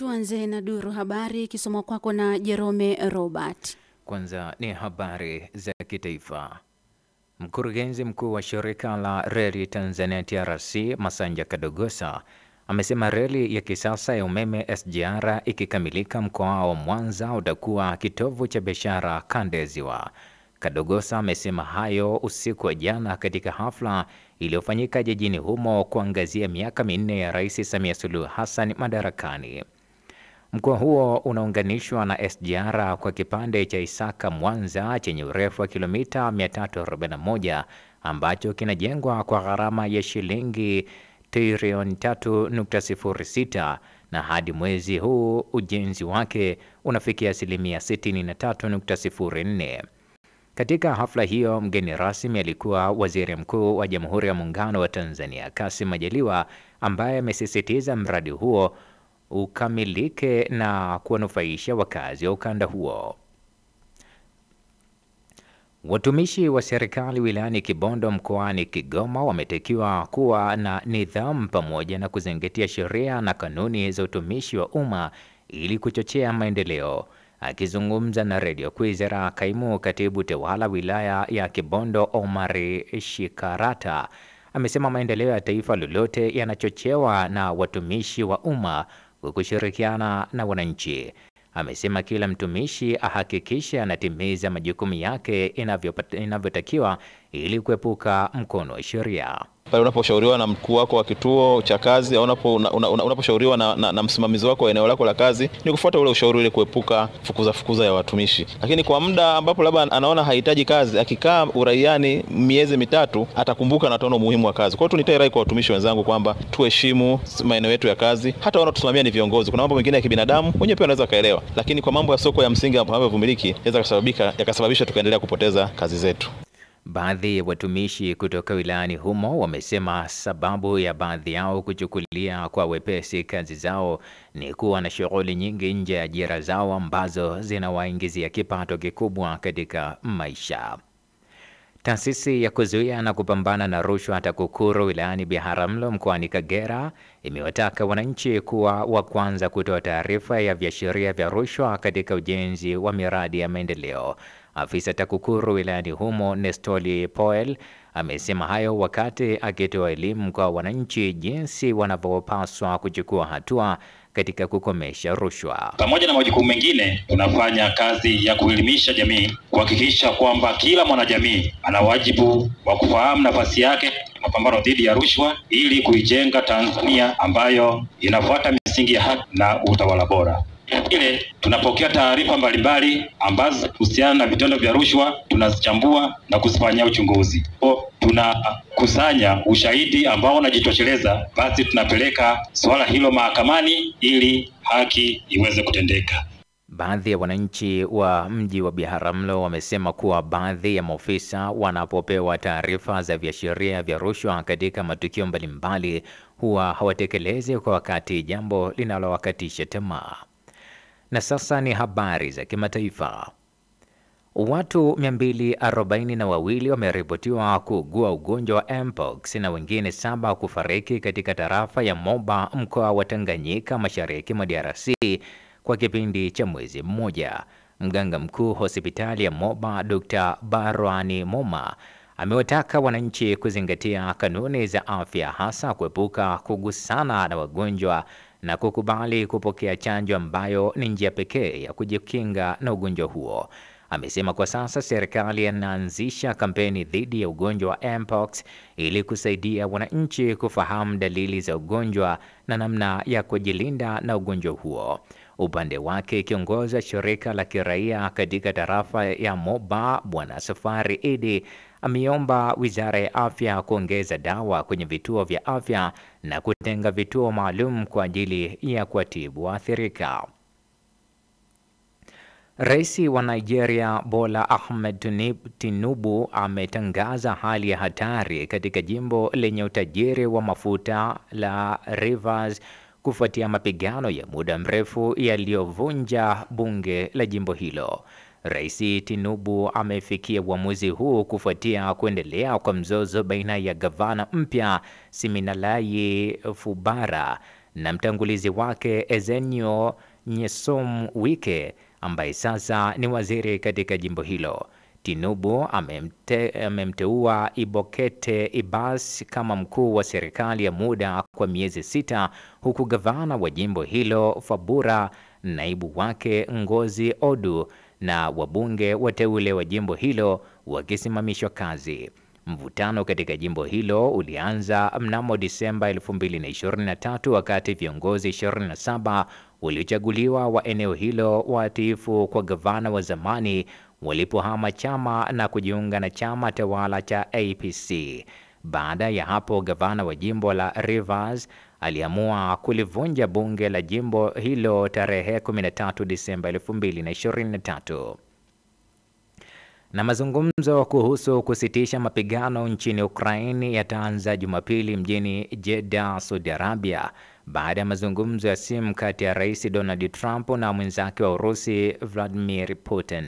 Tuanze na duru habari kisoma kwako na Jerome Robert. Kwanza ni habari za kitaifa. Mkurugenzi mkuu wa shirika la reli Tanzania TRC Masanja Kadogosa amesema reli ya kisasa ya umeme SGR ikikamilika mkoa wa Mwanza utakuwa kitovu cha biashara kanda ya Ziwa. Kadogosa amesema hayo usiku wa jana katika hafla iliyofanyika jijini humo kuangazia miaka minne ya Rais Samia Suluhu Hassan madarakani. Mkoa huo unaunganishwa na SGR kwa kipande cha Isaka Mwanza chenye urefu wa kilomita 341 ambacho kinajengwa kwa gharama ya shilingi trilioni 3.06 na hadi mwezi huu ujenzi wake unafikia asilimia 63.04. Katika hafla hiyo mgeni rasmi alikuwa Waziri Mkuu wa Jamhuri ya Muungano wa Tanzania Kassim Majaliwa ambaye amesisitiza mradi huo ukamilike na kuwanufaisha wakazi wa ukanda huo. Watumishi wa serikali wilayani Kibondo mkoani Kigoma wametakiwa kuwa na nidhamu pamoja na kuzingatia sheria na kanuni za utumishi wa umma ili kuchochea maendeleo. Akizungumza na Radio Kwizera, kaimu katibu tawala wilaya ya Kibondo Omari Shikarata amesema maendeleo ya taifa lolote yanachochewa na watumishi wa umma kwa kushirikiana na wananchi. Amesema kila mtumishi ahakikishe anatimiza majukumu yake inavyotakiwa ili kuepuka mkono wa sheria. Pale unaposhauriwa na mkuu wako wa kituo cha kazi au unaposhauriwa na msimamizi wako wa eneo lako la kazi, ni kufuata ule ushauri ili kuepuka fukuza ya watumishi. Lakini kwa muda ambapo labda anaona hahitaji kazi, akikaa uraiani miezi mitatu atakumbuka na ataona umuhimu wa kazi. Kwa hiyo tunitoe rai kwa watumishi wenzangu kwamba tuheshimu maeneo yetu ya kazi. Hata wanaotusimamia ni viongozi. Kuna mambo mengine ya kibinadamu wenyewe pia wanaweza kaelewa, lakini kwa mambo ya soko ya msingi ambayo vumiliki yakasababisha tukaendelea kupoteza kazi zetu. Baadhi ya watumishi kutoka wilayani humo wamesema sababu ya baadhi yao kuchukulia kwa wepesi kazi zao ni kuwa na shughuli nyingi nje ya ajira zao ambazo zinawaingizia kipato kikubwa katika maisha. Taasisi ya kuzuia na kupambana na rushwa TAKUKURU wilayani Biharamulo mkoani Kagera imewataka wananchi kuwa wa kwanza kutoa taarifa ya viashiria vya rushwa katika ujenzi wa miradi ya maendeleo. Afisa TAKUKURU wilayani humo Nestoli Poel amesema hayo wakati akitoa elimu kwa wananchi jinsi wanavyopaswa kuchukua hatua katika kukomesha rushwa. Pamoja na majukumu mengine, tunafanya kazi ya kuelimisha jamii, kuhakikisha kwamba kila mwanajamii ana wajibu wa kufahamu nafasi yake mapambano dhidi ya rushwa ili kuijenga Tanzania ambayo inafuata misingi ya haki na utawala bora. Ile tunapokea taarifa mbalimbali ambazo husiana na vitendo vya rushwa, tunazichambua na kuzifanyia uchunguzi. Tunakusanya ushahidi ambao unajitosheleza, basi tunapeleka swala hilo mahakamani ili haki iweze kutendeka. Baadhi ya wananchi wa mji wa Biharamulo wamesema kuwa baadhi ya maofisa wanapopewa taarifa za viashiria vya rushwa katika matukio mbalimbali huwa hawatekelezi kwa wakati, jambo linalowakatisha tamaa. Na sasa ni habari za kimataifa. Watu 242 wameripotiwa kuugua ugonjwa wa Mpox na wengine 7 kufariki katika tarafa ya Moba mkoa wa Tanganyika mashariki mwa DRC kwa kipindi cha mwezi mmoja. Mganga mkuu hospitali ya Moba Dr. Barwani Moma amewataka wananchi kuzingatia kanuni za afya, hasa kuepuka kugusana na wagonjwa na kukubali kupokea chanjo ambayo ni njia pekee ya kujikinga na ugonjwa huo. Amesema kwa sasa serikali inaanzisha kampeni dhidi ya ugonjwa wa Mpox ili kusaidia wananchi kufahamu dalili za ugonjwa na namna ya kujilinda na ugonjwa huo. Upande wake, kiongozi wa shirika la kiraia katika tarafa ya Moba Bwana Safari Idi ameomba Wizara ya Afya kuongeza dawa kwenye vituo vya afya na kutenga vituo maalum kwa ajili ya kuwatibu waathirika. Rais wa Nigeria Bola Ahmed Tinubu ametangaza hali ya hatari katika jimbo lenye utajiri wa mafuta la Rivers kufuatia mapigano ya muda mrefu yaliyovunja bunge la jimbo hilo. Rais Tinubu amefikia uamuzi huu kufuatia kuendelea kwa mzozo baina ya gavana mpya Siminalayi Fubara na mtangulizi wake Ezenio Nyesom Wike ambaye sasa ni waziri katika jimbo hilo. Tinubu amemteua Ibokete Ibas kama mkuu wa serikali ya muda kwa miezi 6, huku gavana wa jimbo hilo Fabura, naibu wake Ngozi Odu na wabunge wateule wa jimbo hilo wakisimamishwa kazi. Mvutano katika jimbo hilo ulianza mnamo Disemba 2023 wakati viongozi 27 waliochaguliwa wa eneo hilo watiifu kwa gavana wa zamani walipohama chama na kujiunga na chama tawala cha APC. Baada ya hapo, gavana wa jimbo la Rivers aliamua kulivunja bunge la jimbo hilo tarehe 13 Disemba 2023. Na mazungumzo kuhusu kusitisha mapigano nchini Ukraine yataanza Jumapili mjini Jeddah, Saudi Arabia, baada ya mazungumzo ya simu kati ya Rais Donald Trump na mwenzake wa Urusi Vladimir Putin.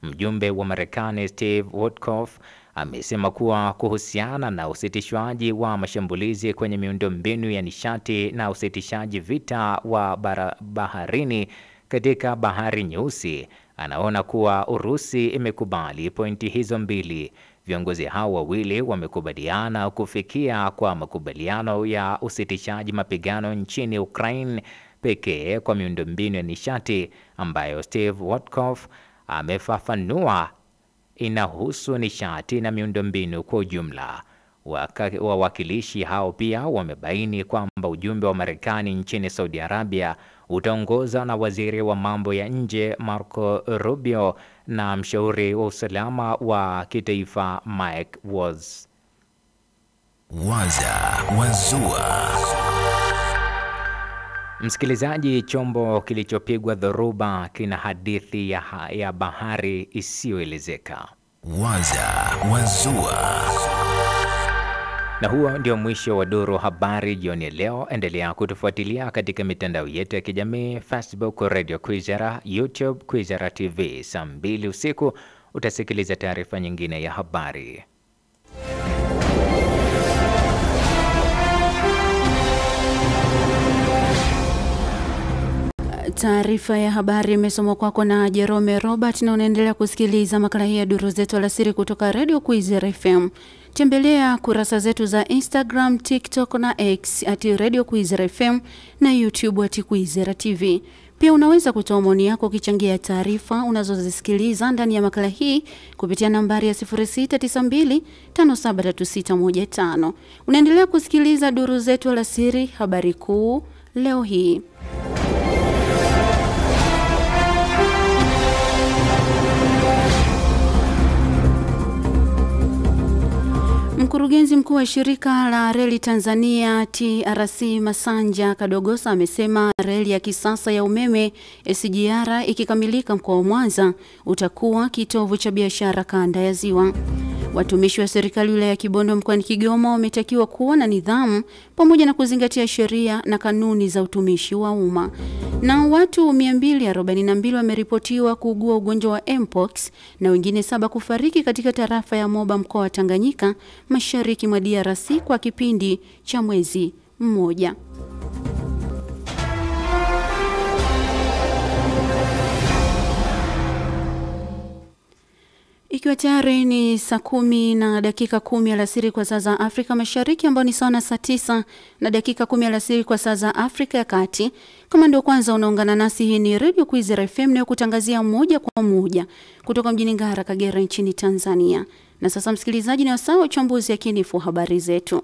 Mjumbe wa Marekani Steve Witkoff amesema kuwa kuhusiana na usitishwaji wa mashambulizi kwenye miundombinu ya nishati na usitishaji vita wa baharini katika Bahari Nyeusi, anaona kuwa Urusi imekubali pointi hizo mbili. Viongozi hao wawili wamekubaliana kufikia kwa makubaliano ya usitishaji mapigano nchini Ukraine pekee kwa miundombinu ya nishati ambayo Steve Witkoff amefafanua inahusu nishati na miundombinu kwa ujumla. Wawakilishi hao pia wamebaini kwamba ujumbe wa Marekani nchini Saudi Arabia utaongozwa na waziri wa mambo ya nje Marco Rubio na mshauri wa usalama wa kitaifa Mike Waltz. Waza Wazua. Msikilizaji, chombo kilichopigwa dhoruba kina hadithi ya bahari isiyoelezeka. Waza Wazua. Na huo ndio mwisho wa duru habari jioni leo. Endelea kutufuatilia katika mitandao yetu ya kijamii, Facebook Radio Kwizera, YouTube Kwizera TV. Saa 2 usiku utasikiliza taarifa nyingine ya habari. Taarifa ya habari imesomwa kwako na Jerome Robert, na unaendelea kusikiliza makala hii ya duru zetu alasiri kutoka Radio Kwizera FM. Tembelea kurasa zetu za Instagram, TikTok na X @Radio Kwizera FM na YouTube @Kwizera TV. Pia unaweza kutoa maoni yako ukichangia taarifa unazozisikiliza ndani ya makala hii kupitia nambari ya 0692573615. Unaendelea kusikiliza duru zetu alasiri, habari kuu leo hii. Mkurugenzi mkuu wa shirika la reli Tanzania TRC Masanja Kadogosa amesema reli ya kisasa ya umeme SGR ikikamilika mkoa wa Mwanza utakuwa kitovu cha biashara kanda ya Ziwa. Watumishi wa serikali wilaya ya Kibondo mkoani Kigoma wametakiwa kuwa na nidhamu pamoja na kuzingatia sheria na kanuni za utumishi wa umma. Na watu 242 wameripotiwa kuugua ugonjwa wa Mpox na wengine 7 kufariki katika tarafa ya Moba mkoa wa Tanganyika mashariki mwa DRC kwa kipindi cha mwezi mmoja. Ikiwa tayari ni saa 10 na dakika 10 alasiri kwa saa za Afrika Mashariki, ambao ni sawa na saa 9 na dakika 10 alasiri kwa saa za Afrika ya Kati. Kama ndio kwanza unaungana nasi, hii ni Radio Kwizera FM na kutangazia moja kwa moja kutoka mjini Ngara, Kagera nchini Tanzania. Na sasa msikilizaji, ni wasaa wa uchambuzi yakinifu habari zetu.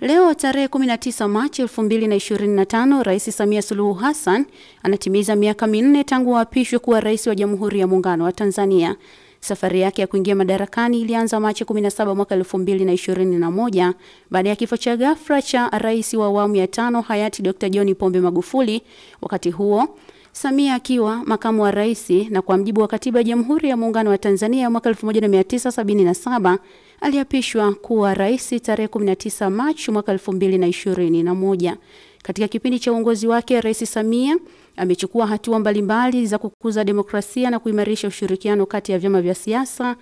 Leo tarehe 19 Machi 2025, Rais Samia Suluhu Hassan anatimiza miaka 4 tangu aapishwe kuwa rais wa Jamhuri ya Muungano wa Tanzania. Safari yake ya kuingia madarakani ilianza Machi 17 mwaka 2021 baada ya kifo cha ghafla cha rais wa awamu ya 5 hayati Dr. John Pombe Magufuli. Wakati huo Samia akiwa makamu wa rais, na kwa mjibu wa katiba ya Jamhuri ya Muungano wa Tanzania mwaka 1977 aliapishwa kuwa rais tarehe 19 Machi mwaka 2021. Katika kipindi cha uongozi wake, Rais Samia amechukua hatua mbalimbali za kukuza demokrasia na kuimarisha ushirikiano kati ya vyama vya siasa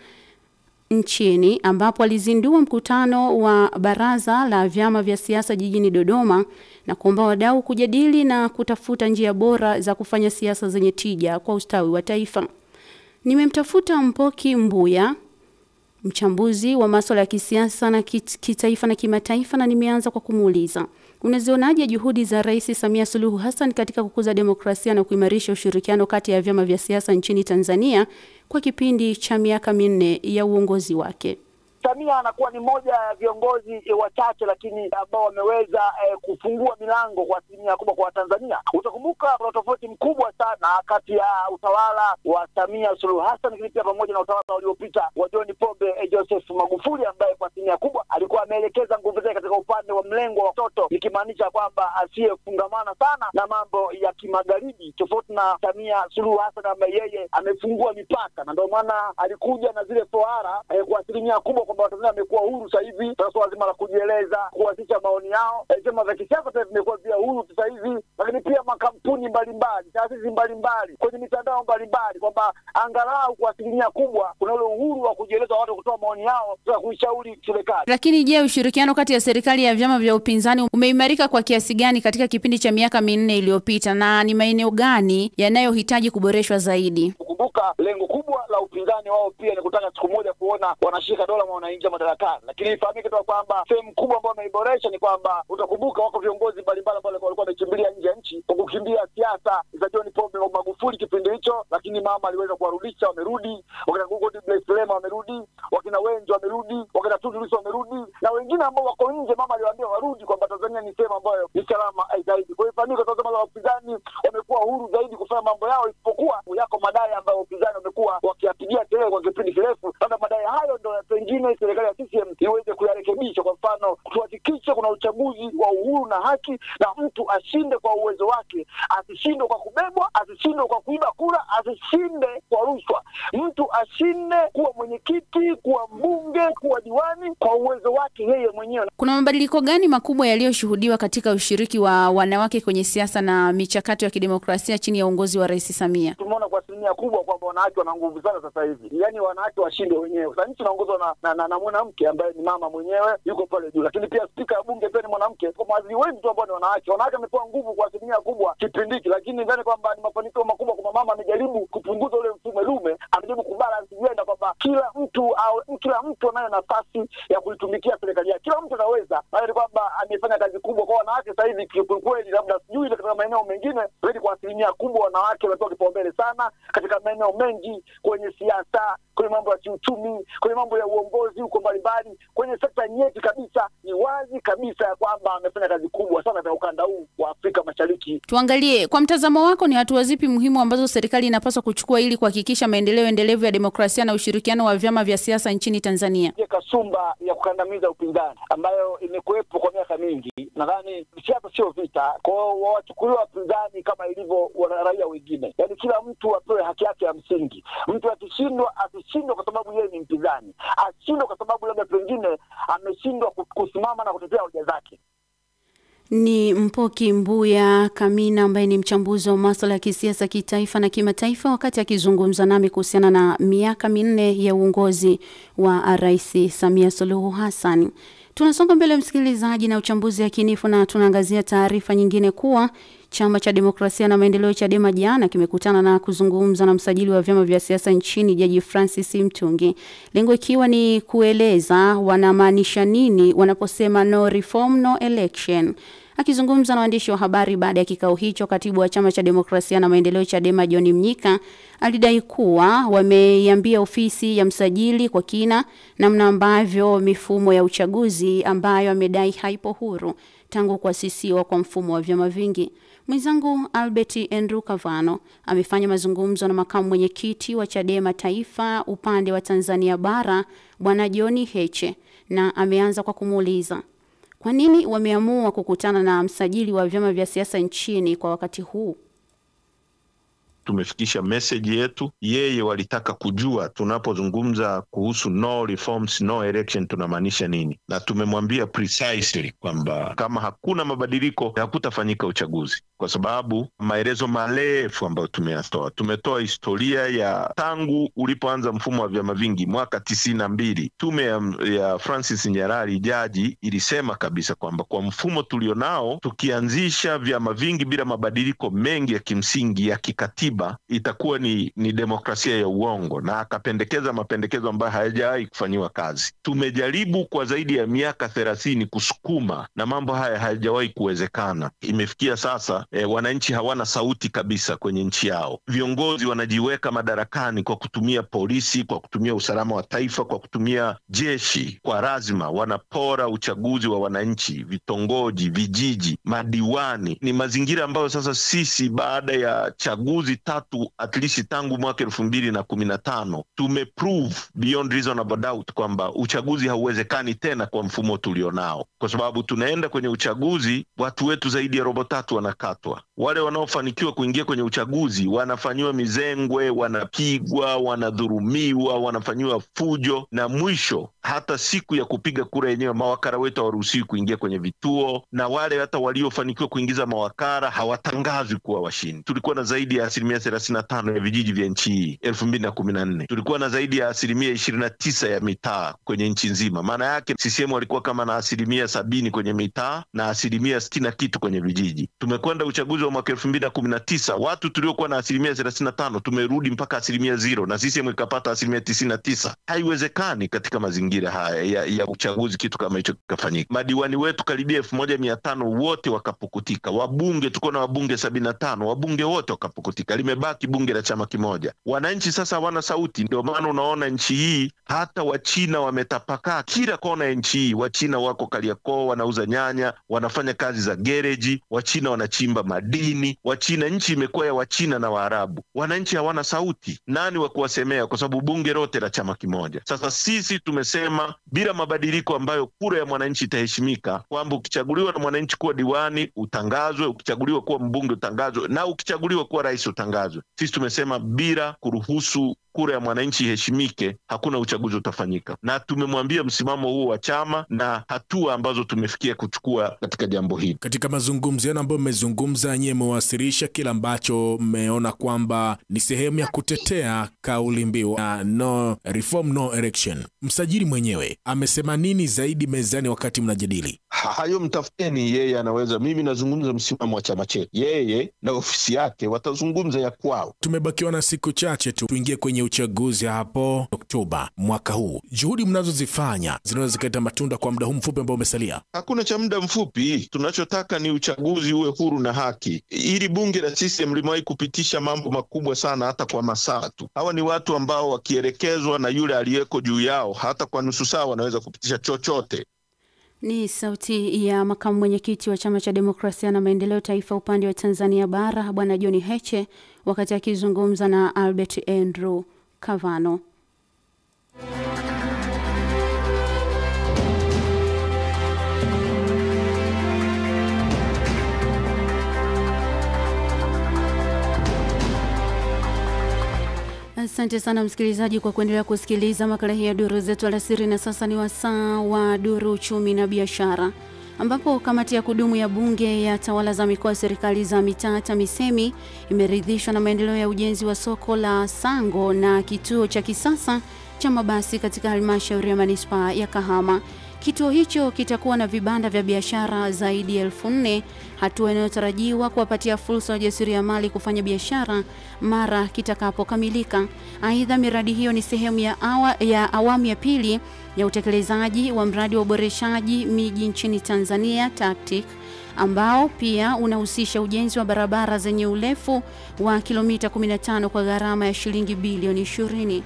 nchini ambapo alizindua mkutano wa baraza la vyama vya siasa jijini Dodoma na kuomba wadau kujadili na kutafuta njia bora za kufanya siasa zenye tija kwa ustawi wa taifa. Nimemtafuta Mpoki Mbuya, mchambuzi wa masuala ya kisiasa na kitaifa na kimataifa, na nimeanza kwa kumuuliza, unazionaje juhudi za Rais Samia Suluhu Hassan katika kukuza demokrasia na kuimarisha ushirikiano kati ya vyama vya siasa nchini Tanzania kwa kipindi cha miaka 4 ya uongozi wake? Samia anakuwa ni moja ya viongozi wachache lakini ambao wameweza kufungua milango kwa asilimia kubwa kwa Tanzania. Utakumbuka kuna tofauti mkubwa sana kati ya utawala wa Samia Suluhu Hassan lakini pia pamoja na utawala uliopita wa John Pombe Joseph Magufuli, ambaye kwa asilimia kubwa alikuwa ameelekeza nguvu zake katika upande wa mlengo wa watoto, ikimaanisha kwamba asiyefungamana sana na mambo ya kimagharibi, tofauti na Samia Suluhu Hassan ambaye yeye amefungua mipaka, na ndio maana alikuja na zile tohara kwa asilimia kubwa kwamba Watanzania wamekuwa huru sasa hivi. Sasa lazima la kujieleza, kuwasilisha maoni yao. Vyama vya kisiasa sasa vimekuwa pia huru sasa hivi, lakini pia makampuni mbalimbali, taasisi mbalimbali, kwenye mitandao mbalimbali, kwamba angalau kwa asilimia kubwa kuna ule uhuru wa kujieleza, watu kutoa maoni yao na kuishauri serikali. Lakini je, ushirikiano kati ya serikali ya vyama vya upinzani umeimarika kwa kiasi gani katika kipindi cha miaka 4 iliyopita, na ni maeneo gani yanayohitaji kuboreshwa zaidi? Kumbuka lengo kubwa la upinzani wao pia ni kutaka siku moja kuona wanashika dola na wanaingia madarakani, lakini ifahamike tu kwamba sehemu kubwa ambayo wameiboresha ni kwamba, utakumbuka wako viongozi mbalimbali ambao walikuwa wamekimbilia nje ya nchi kwa kukimbia siasa za John Pombe Magufuli kipindi hicho, lakini mama aliweza kuwarudisha, wamerudi. Wakina Google Blessema wamerudi, wakina Wenjo wamerudi, wakina Tundu Lissu wamerudi, na wengine ambao wako nje mama aliwaambia warudi, kwamba Tanzania ni sehemu ambayo ni salama zaidi. Kwa hiyo ifahamike tu kwamba upinzani wamekuwa huru zaidi kufanya mambo yao, isipokuwa yako madai ambayo upinzani wamekuwa wakiyapigia kelele kwa kipindi kirefu. Sasa madai hayo ndio pengine serikali ya CCM iweze kuyarekebisha. Kwa mfano, tuhakikishe kuna uchaguzi wa uhuru na haki, na mtu ashinde kwa uwezo wake, asishinde kwa kubebwa, asishinde kwa kuiba kura, asishinde kwa rushwa. Mtu ashinde kuwa mwenyekiti, kuwa mbunge, kuwa diwani kwa uwezo wake yeye mwenyewe. Kuna mabadiliko gani makubwa yaliyoshuhudiwa katika ushiriki wa wanawake kwenye siasa na michakato ya kidemokrasia chini ya uongozi wa Rais Samia? Tumeona kwa asilimia kubwa kwamba wanawake wana nguvu sana sasa hivi. Yaani wanawake washinde wenyewe. Sasa nchi inaongozwa na mwanamke ambaye ni mama mwenyewe, yuko pale juu. Lakini pia spika ya bunge pia ni mwanamke. Kwa mawaziri wengi tu ambao ni wanawake. Wanawake wamepewa nguvu kwa asilimia kubwa kipindi hiki, lakini ndani kwamba ni mafanikio makubwa kwa mama. Amejaribu kupunguza ule mfumo dume, amejaribu kubalance kwenda kwamba kila mtu anayo nafasi ya kuitumikia serikali yake. Kila mtu anaweza. Bali kwamba amefanya kazi kubwa kwa wanawake sasa hivi kweli, labda sijui katika maeneo mengine, zaidi kwa asilimia kubwa wanawake wanapewa kipaumbele sana katika maeneo mengi, kwenye siasa, kwenye mambo ya kiuchumi, kwenye mambo ya uongozi huko mbalimbali, kwenye sekta nyeti kabisa. Ni wazi kabisa ya kwamba amefanya kazi kubwa sana katika ukanda huu wa Afrika Mashariki. Tuangalie kwa mtazamo wako, ni hatua zipi muhimu ambazo serikali inapaswa kuchukua ili kuhakikisha maendeleo endelevu ya demokrasia na ushirikiano wa vyama vya siasa nchini Tanzania? Kasumba ya kukandamiza upinzani ambayo imekuwepo kwa miaka mingi, nadhani siasa sio vita. Kwa hiyo wachukuliwa upinzani kama ilivyo raia wengine. Yaani kila mtu apewe haki yake ya msingi. Mtu akishindwa asishindwe kwa sababu yeye ni mpinzani. Ashindwe kwa sababu labda pengine ameshindwa kusimama na kutetea hoja zake. Ni Mpoki Mbuya Kamina ambaye ni mchambuzi wa masuala ya kisiasa kitaifa na kimataifa, wakati akizungumza nami kuhusiana na miaka 4 ya uongozi wa Rais Samia Suluhu Hassan. Tunasonga mbele msikilizaji na uchambuzi yakinifu, na tunaangazia taarifa nyingine kuwa Chama cha Demokrasia na Maendeleo Chadema jana kimekutana na kuzungumza na msajili wa vyama vya siasa nchini Jaji Francis Mtungi. Lengo ikiwa ni kueleza wanamaanisha nini wanaposema no reform no election. Akizungumza na waandishi wa habari baada ya kikao hicho, katibu wa Chama cha Demokrasia na Maendeleo Chadema John Mnyika alidai kuwa wameiambia ofisi ya msajili kwa kina namna ambavyo mifumo ya uchaguzi ambayo amedai haipo huru tangu kuasisiwa kwa mfumo wa vyama vingi. Mwenzangu Albert Andrew Kavano amefanya mazungumzo na makamu mwenyekiti wa Chadema Taifa upande wa Tanzania Bara, Bwana John Heche, na ameanza kwa kumuuliza kwa nini wameamua kukutana na msajili wa vyama vya siasa nchini kwa wakati huu. tumefikisha message yetu. Yeye walitaka kujua tunapozungumza kuhusu no reforms no election tunamaanisha nini, na tumemwambia precisely kwamba kama hakuna mabadiliko hakutafanyika uchaguzi, kwa sababu maelezo marefu ambayo tumetoa historia ya tangu ulipoanza mfumo wa vyama vingi mwaka 92. Tume ya Francis Nyarari jaji ilisema kabisa kwamba kwa mfumo tulionao, tukianzisha vyama vingi bila mabadiliko mengi ya kimsingi ya kikatiba, itakuwa ni demokrasia ya uongo, na akapendekeza mapendekezo ambayo hayajawahi kufanyiwa kazi. Tumejaribu kwa zaidi ya miaka 30 kusukuma, na mambo haya hayajawahi kuwezekana. Imefikia sasa wananchi hawana sauti kabisa kwenye nchi yao. Viongozi wanajiweka madarakani kwa kutumia polisi, kwa kutumia usalama wa taifa, kwa kutumia jeshi. Kwa lazima wanapora uchaguzi wa wananchi, vitongoji, vijiji, madiwani. Ni mazingira ambayo sasa sisi baada ya chaguzi 3 at least tangu mwaka 2015 tumeprove beyond reasonable doubt kwamba uchaguzi hauwezekani tena kwa mfumo tulionao, kwa sababu tunaenda kwenye uchaguzi, watu wetu zaidi ya 3/4 wanakatwa. Wale wanaofanikiwa kuingia kwenye uchaguzi wanafanyiwa mizengwe, wanapigwa, wanadhulumiwa, wanafanyiwa fujo, na mwisho hata siku ya kupiga kura yenyewe mawakala wetu hawaruhusiwi kuingia kwenye vituo, na wale hata waliofanikiwa kuingiza mawakala hawatangazwi kuwa washindi. Tulikuwa na zaidi ya 35% ya vijiji vya nchi hii 2014. Tulikuwa na zaidi ya 29% ya mitaa kwenye nchi nzima. Maana yake CCM walikuwa kama na 70% kwenye mitaa na 60 kitu kwenye vijiji. Tumekwenda uchaguzi wa mwaka 2019, watu tuliokuwa na 35% tumerudi mpaka 0% na CCM ikapata 99%. Haiwezekani katika mazingira haya ya uchaguzi kitu kama hicho kikafanyika. Madiwani wetu karibia 1500 wote wakapukutika. Wabunge tuko na wabunge 75, wabunge wote wakapukutika. Limebaki bunge la chama kimoja. Wananchi sasa hawana sauti. Ndio maana unaona nchi hii hata Wachina wametapakaa kila kona ya nchi hii. Wachina wako Kariakoo wanauza nyanya, wanafanya kazi za gereji, Wachina wanachimba madini. Wachina, nchi imekuwa ya Wachina na Waarabu. Wananchi hawana sauti. Nani wa kuwasemea? Kwa sababu bunge lote la chama kimoja. Sasa sisi tumesema bila mabadiliko ambayo kura ya mwananchi itaheshimika, kwamba ukichaguliwa na mwananchi kuwa diwani utangazwe, ukichaguliwa kuwa mbunge utangazwe, na ukichaguliwa kuwa rais utangazwe. Sisi tumesema bila kuruhusu kura ya mwananchi iheshimike, hakuna uchaguzi utafanyika. Na tumemwambia msimamo huo wa chama na hatua ambazo tumefikia kuchukua katika jambo hili. Katika mazungumzo yenu ambayo mmezungumza, nyie mmewasilisha kila ambacho mmeona kwamba ni sehemu ya kutetea kauli mbiu no reform no election. Msajili mwenyewe amesema nini zaidi mezani wakati mnajadili? Hayo mtafuteni, yeye anaweza. Mimi nazungumza msimamo wa chama chetu, yeye na ofisi yake watazungumza ya kwao. Tumebakiwa na siku chache tu tuingie kwenye uchaguzi hapo Oktoba mwaka huu. Juhudi mnazozifanya zinaweza zikaleta matunda kwa muda huu mfupi ambao umesalia? Hakuna cha muda mfupi. Tunachotaka ni uchaguzi uwe huru na haki. Ili bunge la CCM limewahi kupitisha mambo makubwa sana hata kwa masaa tu. Hawa ni watu ambao wakielekezwa na yule aliyeko juu yao, hata kwa nusu saa wanaweza kupitisha chochote. Ni sauti ya makamu mwenyekiti wa Chama cha Demokrasia na Maendeleo Taifa upande wa Tanzania Bara, Bwana John Heche, wakati akizungumza na Albert Andrew Kavano. Asante sana msikilizaji kwa kuendelea kusikiliza makala hii ya Duru Zetu Alasiri, na sasa ni wasaa wa Duru Uchumi na Biashara, ambapo kamati ya kudumu ya bunge ya tawala za mikoa, serikali za mitaa TAMISEMI imeridhishwa na maendeleo ya ujenzi wa soko la Sango na kituo cha kisasa cha mabasi katika halmashauri ya manispaa ya Kahama. Kituo hicho kitakuwa na vibanda vya biashara zaidi ya 4,000, hatua inayotarajiwa kuwapatia fursa wajasiriamali kufanya biashara mara kitakapokamilika. Aidha, miradi hiyo ni sehemu ya awamu ya pili ya utekelezaji wa mradi wa uboreshaji miji nchini Tanzania TACTIC, ambao pia unahusisha ujenzi wa barabara zenye urefu wa kilomita 15 kwa gharama ya shilingi bilioni 20.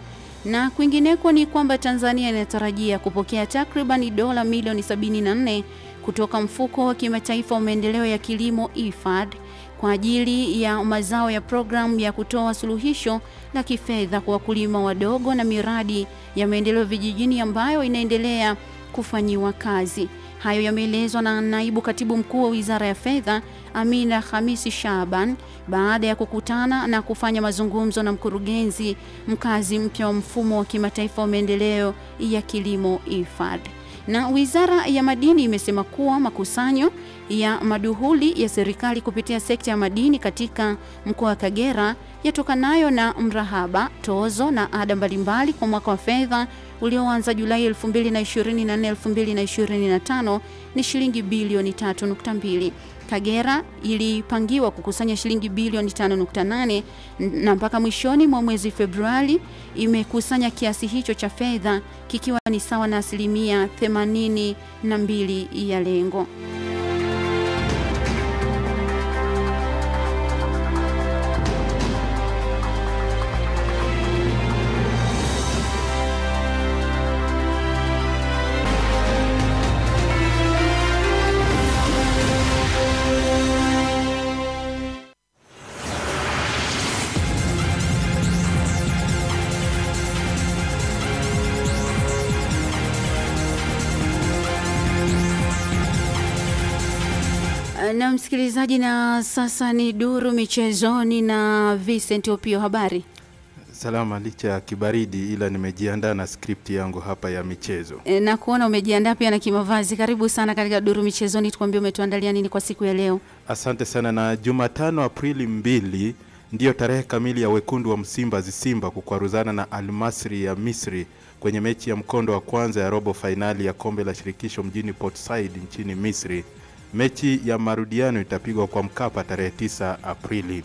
Na kwingineko ni kwamba Tanzania inatarajia kupokea takriban dola milioni 74 kutoka mfuko wa kimataifa wa maendeleo ya kilimo IFAD kwa ajili ya mazao ya programu ya kutoa suluhisho la kifedha kwa wakulima wadogo na miradi ya maendeleo vijijini ambayo inaendelea kufanyiwa kazi. Hayo yameelezwa na naibu katibu mkuu wa Wizara ya Fedha Amina Khamisi Shaban baada ya kukutana na kufanya mazungumzo na mkurugenzi mkazi mpya wa mfumo wa kimataifa wa maendeleo ya kilimo IFAD. Na Wizara ya Madini imesema kuwa makusanyo ya maduhuli ya serikali kupitia sekta ya madini katika mkoa wa Kagera yatokanayo na mrahaba, tozo na ada mbalimbali kwa mwaka wa fedha ulioanza Julai 2024-2025 ni shilingi bilioni 3.2. Kagera ilipangiwa kukusanya shilingi bilioni 5.8 na mpaka mwishoni mwa mwezi Februari imekusanya kiasi hicho cha fedha kikiwa ni sawa na 82% ya lengo. Na msikilizaji, na sasa ni duru michezoni na Vincent Opio. Habari? Salama, licha ya kibaridi ila nimejiandaa na script yangu hapa ya michezo. Na kuona umejiandaa pia na kimavazi. Karibu sana katika duru michezoni, tukwambie umetuandalia nini kwa siku ya leo. Asante sana. Na Jumatano Aprili 2 ndiyo tarehe kamili ya wekundu wa Msimbazi Simba kukwaruzana na Al Masry ya Misri kwenye mechi ya mkondo wa kwanza ya robo finali ya kombe la shirikisho mjini Port Said nchini Misri. Mechi ya marudiano itapigwa kwa Mkapa tarehe 9 Aprili.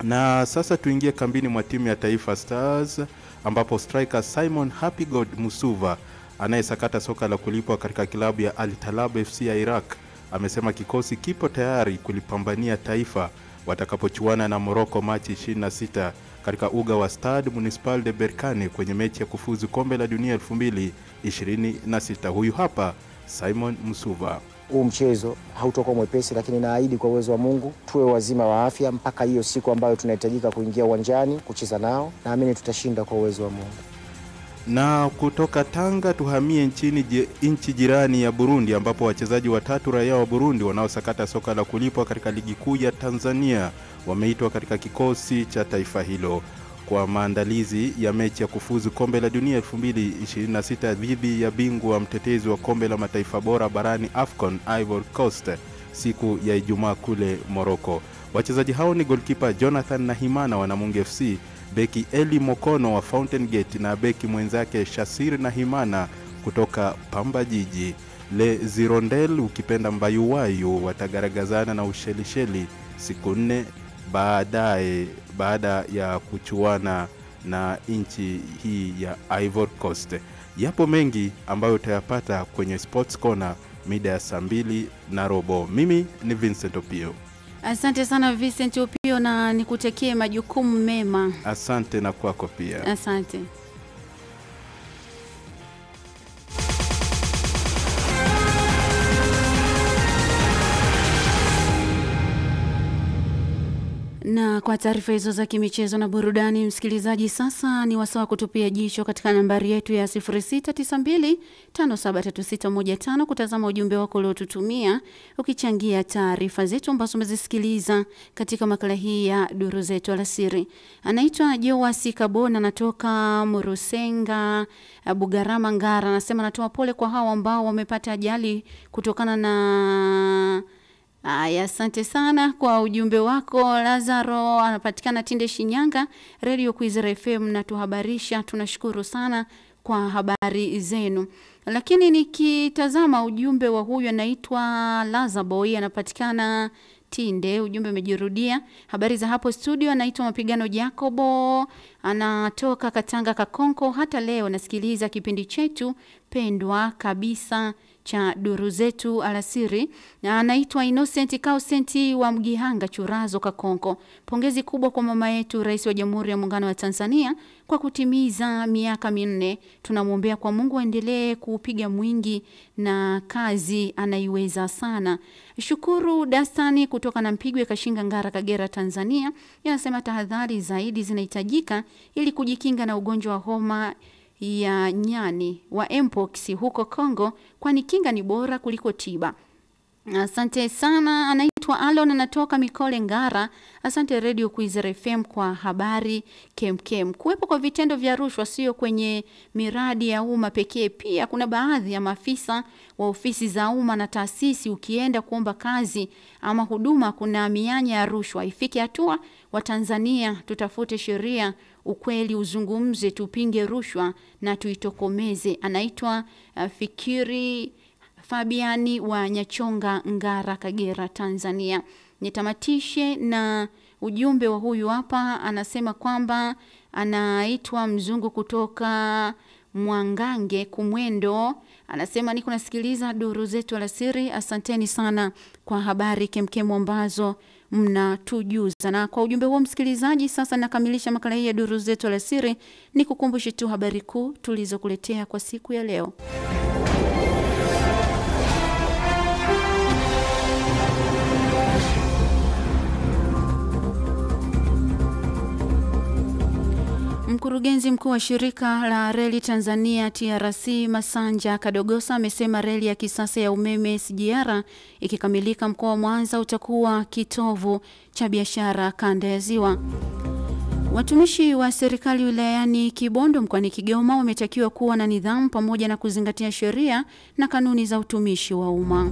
Na sasa tuingie kambini mwa timu ya Taifa Stars ambapo striker Simon Happy God Musuva anayesakata soka la kulipwa katika klabu ya Al Talab FC ya Iraq amesema kikosi kipo tayari kulipambania taifa watakapochuana na Morocco Machi 26 katika uga wa Stade Municipal de Berkane kwenye mechi ya kufuzu kombe la dunia 2026. Huyu hapa Simon Musuva. Huu mchezo hautakuwa mwepesi, lakini naahidi kwa uwezo wa Mungu tuwe wazima wa afya mpaka hiyo siku ambayo tunahitajika kuingia uwanjani kucheza nao. Naamini tutashinda kwa uwezo wa Mungu. Na kutoka Tanga tuhamie nchi jirani ya Burundi ambapo wachezaji watatu raia wa Burundi wanaosakata soka la kulipwa katika ligi kuu ya Tanzania wameitwa katika kikosi cha taifa hilo kwa maandalizi ya mechi ya kufuzu kombe la dunia 2026 dhidi ya bingwa mtetezi wa kombe la mataifa bora barani AFCON Ivory Coast siku ya Ijumaa kule Morocco. Wachezaji hao ni goalkeeper Jonathan Nahimana wa Namungo FC, beki Eli Mokono wa Fountain Gate na beki mwenzake Shasir Nahimana kutoka Pamba Jiji. Le Zirondel ukipenda Mbayuwayu watagaragazana na Ushelisheli siku 4 baada ya kuchuana na nchi hii ya Ivory Coast. Yapo mengi ambayo utayapata kwenye Sports Corner mida ya 2:15. Mimi ni Vincent Opio. Asante sana Vincent Opio, na nikutakie majukumu mema. Asante na kwako pia. Asante. Na kwa taarifa hizo za kimichezo na burudani, msikilizaji, sasa ni wasaa kutupia jicho katika nambari yetu ya 0692573615 kutazama ujumbe wako uliotutumia ukichangia taarifa zetu ambazo umezisikiliza katika makala hii ya duru zetu alasiri. Anaitwa Joasi Kabona, anatoka Murusenga, Bugarama Ngara. Anasema natoa pole kwa hao ambao wamepata ajali kutokana na asante sana kwa ujumbe wako. Lazaro anapatikana Tinde Shinyanga, Radio Kwizera FM na tuhabarisha. Tunashukuru sana kwa habari zenu. Lakini nikitazama ujumbe wa huyu anaitwa Lazaboy, anapatikana Tinde, ujumbe umejirudia. Habari za hapo studio, anaitwa Mapigano Jacobo, anatoka Katanga Kakonko. Hata leo nasikiliza kipindi chetu pendwa kabisa cha duru zetu alasiri. Na anaitwa Innocent Kausenti wa Mgihanga Churazo Kakonko. Pongezi kubwa kwa mama yetu Rais wa Jamhuri ya Muungano wa Tanzania kwa kutimiza miaka 4. Tunamwombea kwa Mungu aendelee kupiga mwingi na kazi anaiweza sana. Shukuru Dastani kutoka na Mpigwe Kashinga Ngara Kagera Tanzania. Yanasema tahadhari zaidi zinahitajika ili kujikinga na ugonjwa wa homa ya nyani wa mpox huko Kongo, kwani kinga ni bora kuliko tiba. Asante sana. Anaitwa Alon, anatoka Mikole Ngara. Asante Radio Kwizera FM kwa habari kemkem. Kuwepo kwa vitendo vya rushwa sio kwenye miradi ya umma pekee, pia kuna baadhi ya maafisa wa ofisi za umma na taasisi, ukienda kuomba kazi ama huduma kuna mianya ya rushwa. Ifike hatua wa Tanzania tutafute sheria, ukweli uzungumze, tupinge rushwa na tuitokomeze. Anaitwa Fikiri Fabiani wa Nyachonga, Ngara, Kagera, Tanzania. Nitamatishe na ujumbe wa huyu hapa, anasema kwamba anaitwa Mzungu kutoka Mwangange Kumwendo. Anasema niko nasikiliza duru zetu alasiri. Asanteni sana kwa habari kemkemu ambazo mnatujuza. Na kwa ujumbe huo msikilizaji, sasa nakamilisha makala hii ya duru zetu alasiri. Nikukumbushe tu habari kuu tulizokuletea kwa siku ya leo. Mkurugenzi mkuu wa shirika la reli Tanzania TRC Masanja Kadogosa amesema reli ya kisasa ya umeme SGR ikikamilika, mkoa wa Mwanza utakuwa kitovu cha biashara kanda ya Ziwa. Watumishi wa serikali wilayani Kibondo mkoani Kigoma wametakiwa kuwa na nidhamu pamoja na kuzingatia sheria na kanuni za utumishi wa umma.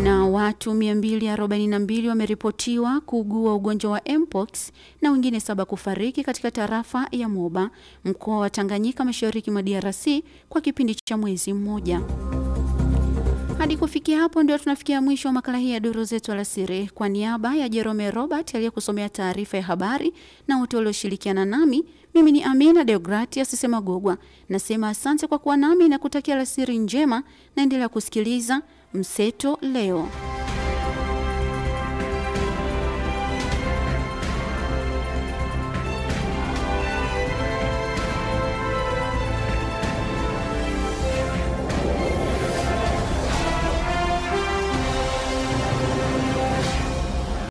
Na watu 242 wameripotiwa kuugua ugonjwa wa mpox na wengine 7 kufariki katika tarafa ya Moba, mkoa wa Tanganyika, mashariki mwa DRC kwa kipindi cha mwezi mmoja. Hadi kufikia hapo ndio tunafikia mwisho wa makala hii ya duru zetu alasiri. Kwa niaba ya Jerome Robert aliyekusomea taarifa ya habari na wote walioshirikiana nami, mimi ni Amina Deogratias Semagogwa. Nasema asante kwa kuwa nami na kutakia alasiri njema, naendelea kusikiliza Mseto Leo.